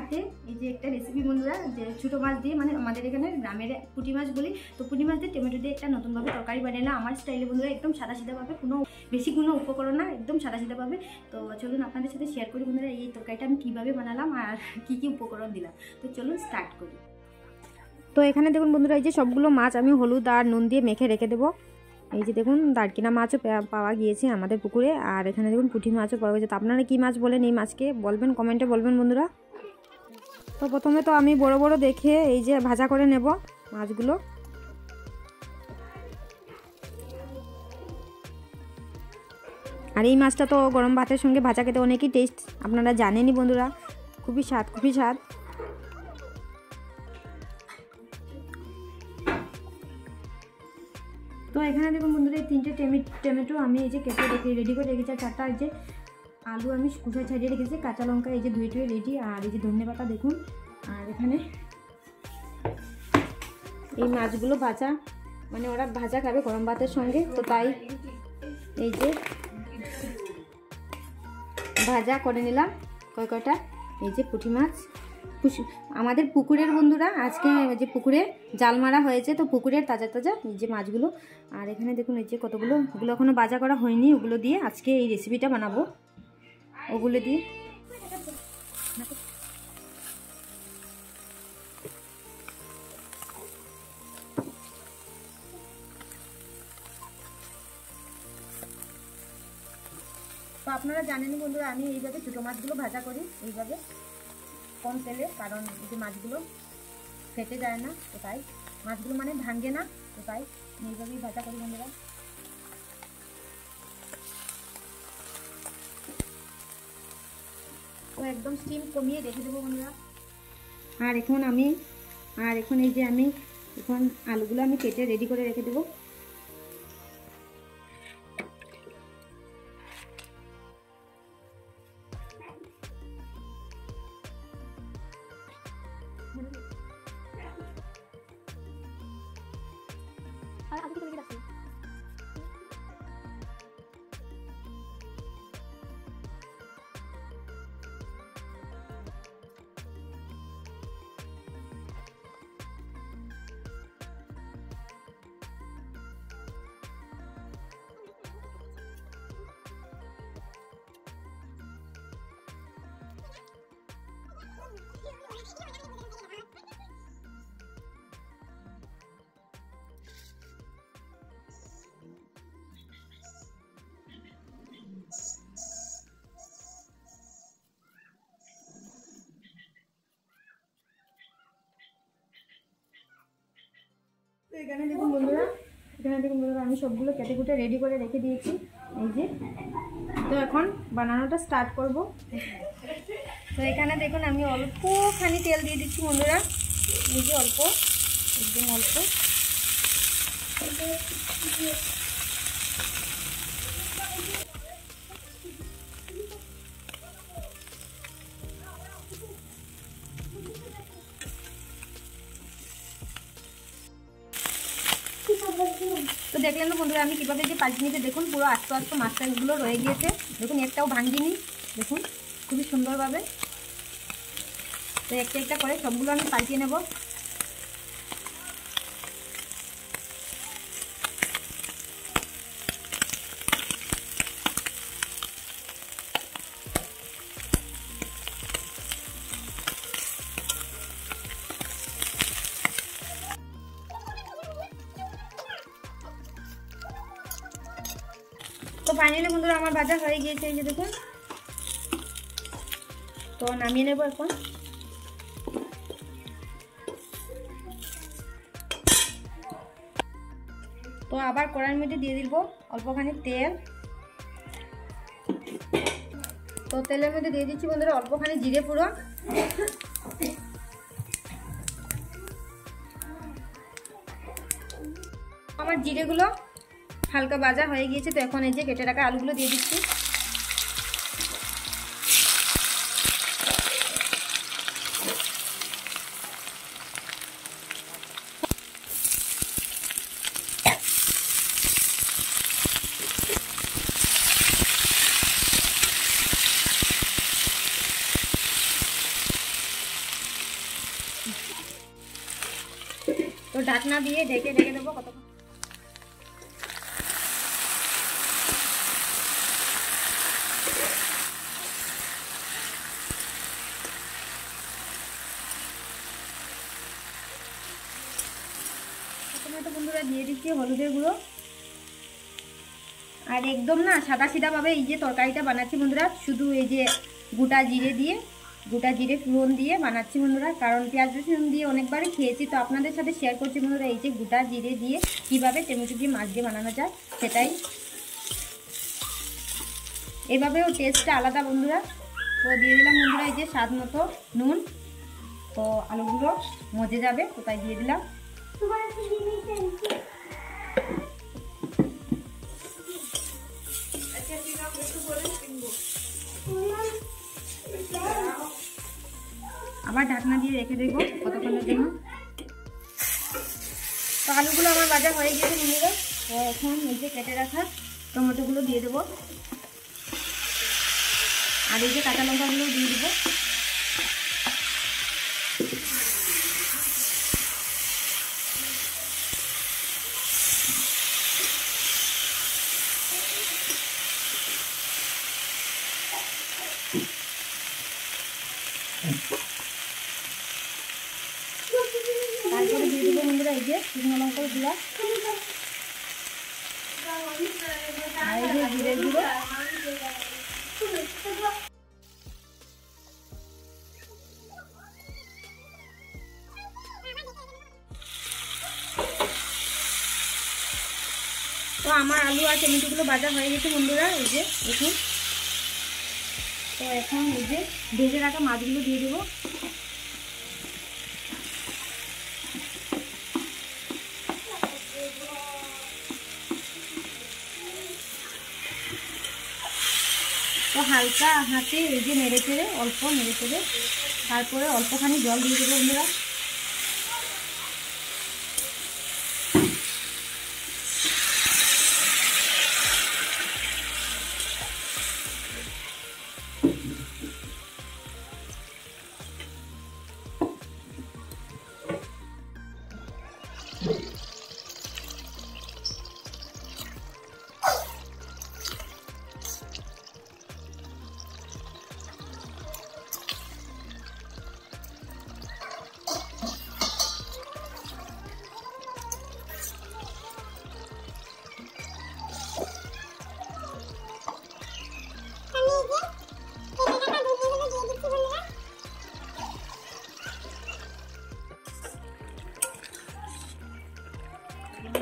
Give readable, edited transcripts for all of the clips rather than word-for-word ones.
হাতে এই যে একটা রেসিপি বন্ধুরা, যে ছোটো মাছ দিয়ে, মানে আমাদের এখানে গ্রামের পুঁটি মাছ বলি, তো পুঁটি মাছ দিয়ে টমেটো দিয়ে একটা নতুনভাবে তরকারি বানালাম আমার স্টাইলে বন্ধুরা, একদম সাদা সিধাভাবে, বেশি কোনো উপকরণ না, একদম সাদা সিধাভাবে। তো চলুন আপনাদের সাথে শেয়ার করি বন্ধুরা এই তরকারিটা আমি কীভাবে বানালাম আর কী কী উপকরণ দিলাম। তো চলুন স্টার্ট করি। তো এখানে দেখুন বন্ধুরা, এই যে সবগুলো মাছ আমি হলুদ আর নুন দিয়ে মেখে রেখে দেবো। এই যে দেখুন দারকিনা মাছও পাওয়া গিয়েছে আমাদের পুকুরে, আর এখানে দেখুন পুঁটি মাছও পাওয়া গেছে। তো আপনারা কী মাছ বলেন এই মাছকে, বলবেন কমেন্টে বলবেন বন্ধুরা। তো প্রথমে তো আমি বড় বড় দেখে এই যে ভাজা করে নেব মাছগুলো। আর এই মাছটা তো গরম ভাতের সঙ্গে ভাজা খেতে অনেকই টেস্ট, আপনারা জানেনই বন্ধুরা, খুবই স্বাদ, খুবই স্বাদ। তো এখানে দেখুন বন্ধুরা, এই 3টে টমেটো আমি এই যে কেটে রেডি করে রেখেছি, আর 4টা এই যে আলু আমি কুচায় ছাড়িয়ে রেখেছি, কাঁচা লঙ্কা এই যে ধুয়ে রেডি, আর এই যে ধনে পাতা দেখুন। আর এখানে এই মাছগুলো ভাজা, মানে ওরা ভাজা খাবে গরম ভাতের সঙ্গে, তো তাই এই যে ভাজা করে নিলাম কয়টা। এই যে পুঁটি মাছ আমাদের পুকুরের বন্ধুরা, আজকে যে পুকুরে জাল মারা হয়েছে, তো পুকুরের তাজা তাজা এই যে মাছগুলো। আর এখানে দেখুন এই যে কতগুলো, ওগুলো এখনও ভাজা করা হয়নি, ওগুলো দিয়ে আজকে এই রেসিপিটা বানাবো, ওগুলো দিয়ে। তো আপনারা জানেন বন্ধুরা, আমি এইভাবে ছোটো মাছগুলো ভাজা করি এইভাবে কম তেলে, কারণ এই যে মাছগুলো ফেটে যায় না, তো তাই মাছগুলো মানে ভাঙে না, তো তাই এইভাবেই ভাজা করি বন্ধুরা। তো একদম স্টিম কমিয়ে রেখে দেবো বন্ধুরা। আর এখন এই যে আমি এখন আলুগুলো আমি কেটে রেডি করে রেখে দেবো। তো এখানে দেখুন বন্ধুরা, আমি সবগুলো কেটে কুটে রেডি করে রেখে দিয়েছি এই যে। তো এখন বানানোটা স্টার্ট করব। তো এখানে দেখুন আমি অল্পখানি তেল দিয়ে দিচ্ছি বন্ধুরা, এই যে অল্প, একদম অল্প। তো দেখলেন তো বন্ধুরা আমি কীভাবে যে পাল্টে নিতে, দেখুন পুরো আস্তে আস্তে মাছটাগুলো রয়ে গিয়েছে, দেখুন একটাও ভাঙিনি, দেখুন খুবই সুন্দরভাবে। তো একটা একটা করে সবগুলো আমি পাল্টিয়ে নেব। তো ফাইনালি বন্ধুরা আমার ভাজা হয়ে গিয়েছে, এই যে দেখুন। তো নামিয়ে নেব এখন। তো আবার কড়াইয়ের মধ্যে দিয়ে দিব অল্পখানি তেল। তো তেলের মধ্যে দিয়ে দিচ্ছি বন্ধুরা অল্পখানি জিরে ফোড়ন। আমার জিরেগুলো হালকা ভাজা হয়ে গিয়েছে, তো এখন এই যে কেটে রাখা আলুগুলো দিয়ে দিচ্ছি। তো ঢাকনা দিয়ে ঢেকে রেখে দেবো কতক্ষণ। প্রথমে তো বন্ধুরা দিয়ে দিচ্ছি হলুদের গুঁড়ো। আর একদম না সাদা সিধাভাবে এই যে তরকারিটা বানাচ্ছি বন্ধুরা, শুধু এই যে গোটা জিরে ফোড়ন দিয়ে বানাচ্ছি বন্ধুরা, কারণ পেঁয়াজ রসুন দিয়ে অনেকবারই খেয়েছি। তো আপনাদের সাথে শেয়ার করছি বন্ধুরা এই যে গোটা জিরে দিয়ে কীভাবে টমেটো দিয়ে মাছ দিয়ে বানানো যায় সেটাই। এভাবেও টেস্টটা আলাদা বন্ধুরা। তো দিয়ে দিলাম বন্ধুরা এই যে স্বাদ মতো নুন। তো আলুগুলো মজে যাবে তো তাই দিয়ে দিলাম। আবার ঢাকনা দিয়ে রেখে দেবো কতক্ষণের জন্য। তো আলুগুলো আমার ভাজা হয়ে গিয়েছে বন্ধুরা। তো এখন এই যে কেটে রাখা টমেটোগুলো দিয়ে দেবো, আর এই যে কাঁচা লঙ্কাগুলো দিয়ে দেবো। তারপরে দিয়ে দেবো বন্ধুরা এই যে শুকনো লঙ্কার গুঁড়া, আর এই যে জিরের গুঁড়ো। তো আমার আলু আর টমেটোগুলো ভাজা হয়ে গেছে বন্ধুরা এই যে দেখুন। তো এখন এই যে ভেজে রাখা মাছগুলো দিয়ে দেবো। তো হালকা হাতে এই যে নেড়ে চেড়ে অল্প নেড়ে চেড়ে তারপরে অল্পখানি জল দিয়ে দেবো বন্ধুরা।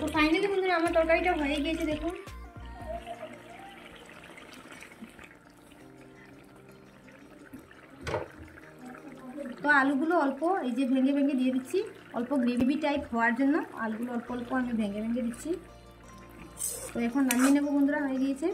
তো ফাইনালি বন্ধুরা আমার তরকারিটা হয়ে গিয়েছে দেখুন। তো আলুগুলো অল্প এই যে ভেঙে ভেঙে দিয়ে দিচ্ছি, অল্প গ্রেভি টাইপ হওয়ার জন্য আলুগুলো অল্প অল্প আমি ভেঙে ভেঙে দিচ্ছি। তো এখন নামিয়ে নেবো বন্ধুরা, হয়ে গিয়েছে।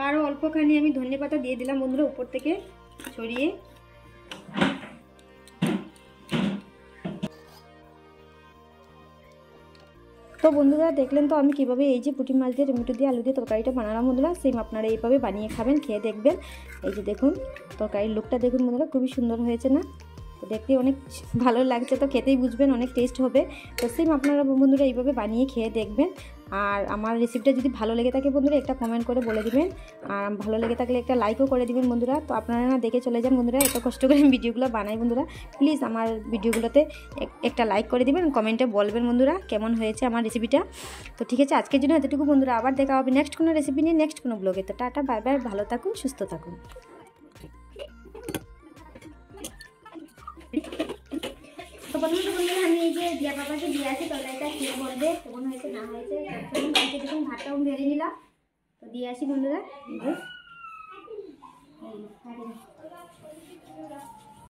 আরও অল্পখানি আমি ধনেপাতা দিয়ে দিলাম বন্ধুরা উপর থেকে ছড়িয়ে। তো বন্ধুরা দেখলেন তো আমি কিভাবে এই যে পুঁটি মাছ দিয়ে টমেটো দিয়ে আলু দিয়ে তরকারিটা বানালাম বন্ধুরা। সেম আপনারা এইভাবে বানিয়ে খাবেন, খেয়ে দেখবেন। এই যে দেখুন তরকারির লুকটা দেখুন বন্ধুরা, খুবই সুন্দর হয়েছে না? তো দেখতে অনেক ভালো লাগছে, তো খেতেই বুঝবেন অনেক টেস্ট হবে। তো সেম আপনারা বন্ধুরা এইভাবে বানিয়ে খেয়ে দেখবেন। আর আমার রেসিপিটা যদি ভালো লেগে থাকে বন্ধুরা একটা কমেন্ট করে বলে দিবেন, আর ভালো লেগে থাকলে একটা লাইকও করে দিবেন বন্ধুরা। তো আপনারা না দেখে চলে যান বন্ধুরা, এত কষ্ট করে আমি ভিডিওগুলো বানাই বন্ধুরা। প্লিজ আমার ভিডিওগুলোতে একটা লাইক করে দিবেন, কমেন্টে বলবেন বন্ধুরা কেমন হয়েছে আমার রেসিপিটা। তো ঠিক আছে, আজকের জন্য এতটুকু বন্ধুরা। আবার দেখা হবে নেক্সট কোনো রেসিপি নিয়ে, নেক্সট কোনো ব্লগে। তো টাটা বাই বাই, ভালো থাকুন, সুস্থ থাকুন। তো প্রথমে তো বন্ধুরা আমি এই যে দিয়া পাপাকে দিয়ে আসি তরকারিটা খেয়ে বলবে কেমন হয়েছে না হয়েছে। তখন বাড়িতে দেখুন ভাতটাও ভেড়ে নিলাম। তো দিয়ে আসি বন্ধুরা।